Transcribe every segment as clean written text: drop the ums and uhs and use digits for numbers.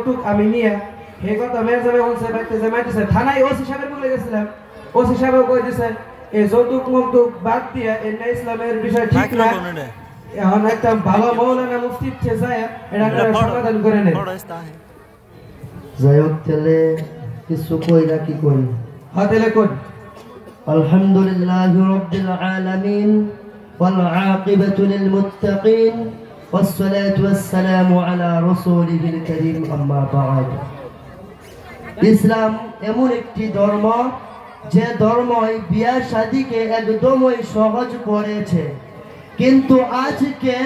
যৌতুক আমি নিয়ে এই কথা মেয়ে যাবে বলছে বাইতে জামাইতেছে থানায় ওসি সাহেবের বলে গেছিলাম ওসি সাহেব কই দিছে এই যৌতুক মুক্তুক বাদ দিয়ে এই ইসলামের বিষয় ঠিক না এখন একটা ভালো মাওলানা মুফতি যায় এটা সমাধান করে নেয় যাই হোক তাহলে কিছু কই না কি কই হ্যাঁ তাহলে কোন আলহামদুলিল্লাহি রাব্বিল আলামিন ওয়াল আকিবাতু লিল মুত্তাকিন والصلاة والسلام على رسوله الكريم أما بعد ইসলাম এমন একটি ধর্ম যে ধর্মই বিয়ে শাদীকে একদমই সহজ করেছে কিন্তু আজকে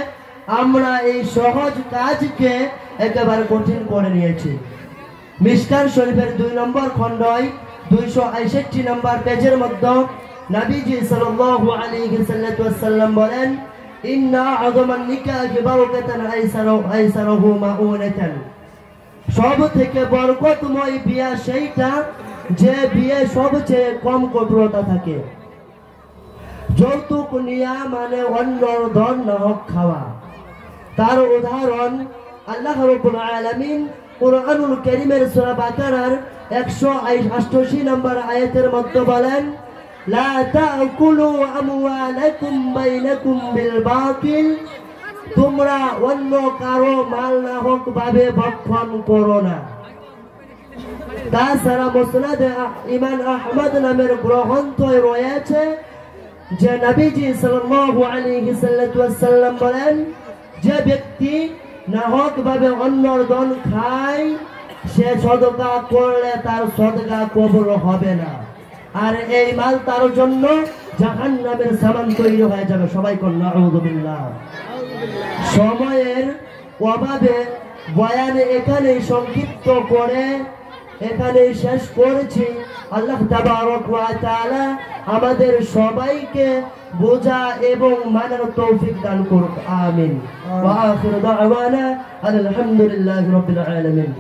আমরা এই সহজ কাজকে একেবারে কঠিন করে নিয়েছি মিশকাত শরীফের 2 নম্বর খণ্ডয় 261 নম্বর পেজের মধ্যে নবীজি সাল্লাল্লাহু আলাইহি ওয়াসাল্লাম বলেন ইন্না আযমান নিকাহি বারাকাতান আইসারহু মাউনাতান সব থেকে বরকতময় বিয়ে সেইটা যে বিয়ে সবচেয়ে কম কঠোরতা থাকে যৌতুক নিয়া মানে অন্যর ধন নাহক খাওয়া তার উদাহরণ আল্লাহ রাব্বুল আলামিন কুরআনুল কারীমের সূরা বাকারার 188 নম্বর আয়াতের মধ্যে বলেন লা তাকুলু আমওয়ালাকুম বাইনাকুম বিল বাতিল তোমরা অন্য কারো মাল নাহক ভাবে ভক্ষণ করো না তাছাড়া মুসনাদ ইমাম আহমদ নামের গ্রন্থে রয়েছে যে নবীজি সাল্লাল্লাহু আলাইহি ওয়াসাল্লাম বলেন যে ব্যক্তি নাহক ভাবে অন্যর ধন খায় সে সদকা করলে তার সদকা কবুল হবে না আর এই মাল তার জন্য জাহান্নামের সামান তৈরি হয়ে যাবে সবাই কোন নাউযুবিল্লাহ সময়ের অভাবে বয়ান এখানে সংক্ষিপ্ত করে এখানে শেষ করেছি আল্লাহ তাবারক ওয়া তাআলা আমাদের সবাইকে বোঝা এবং মানার তৌফিক দান করুক আমিন ওয়া আখিরু দাওয়ানা আলহামদুলিল্লাহি রাব্বিল আলামিন।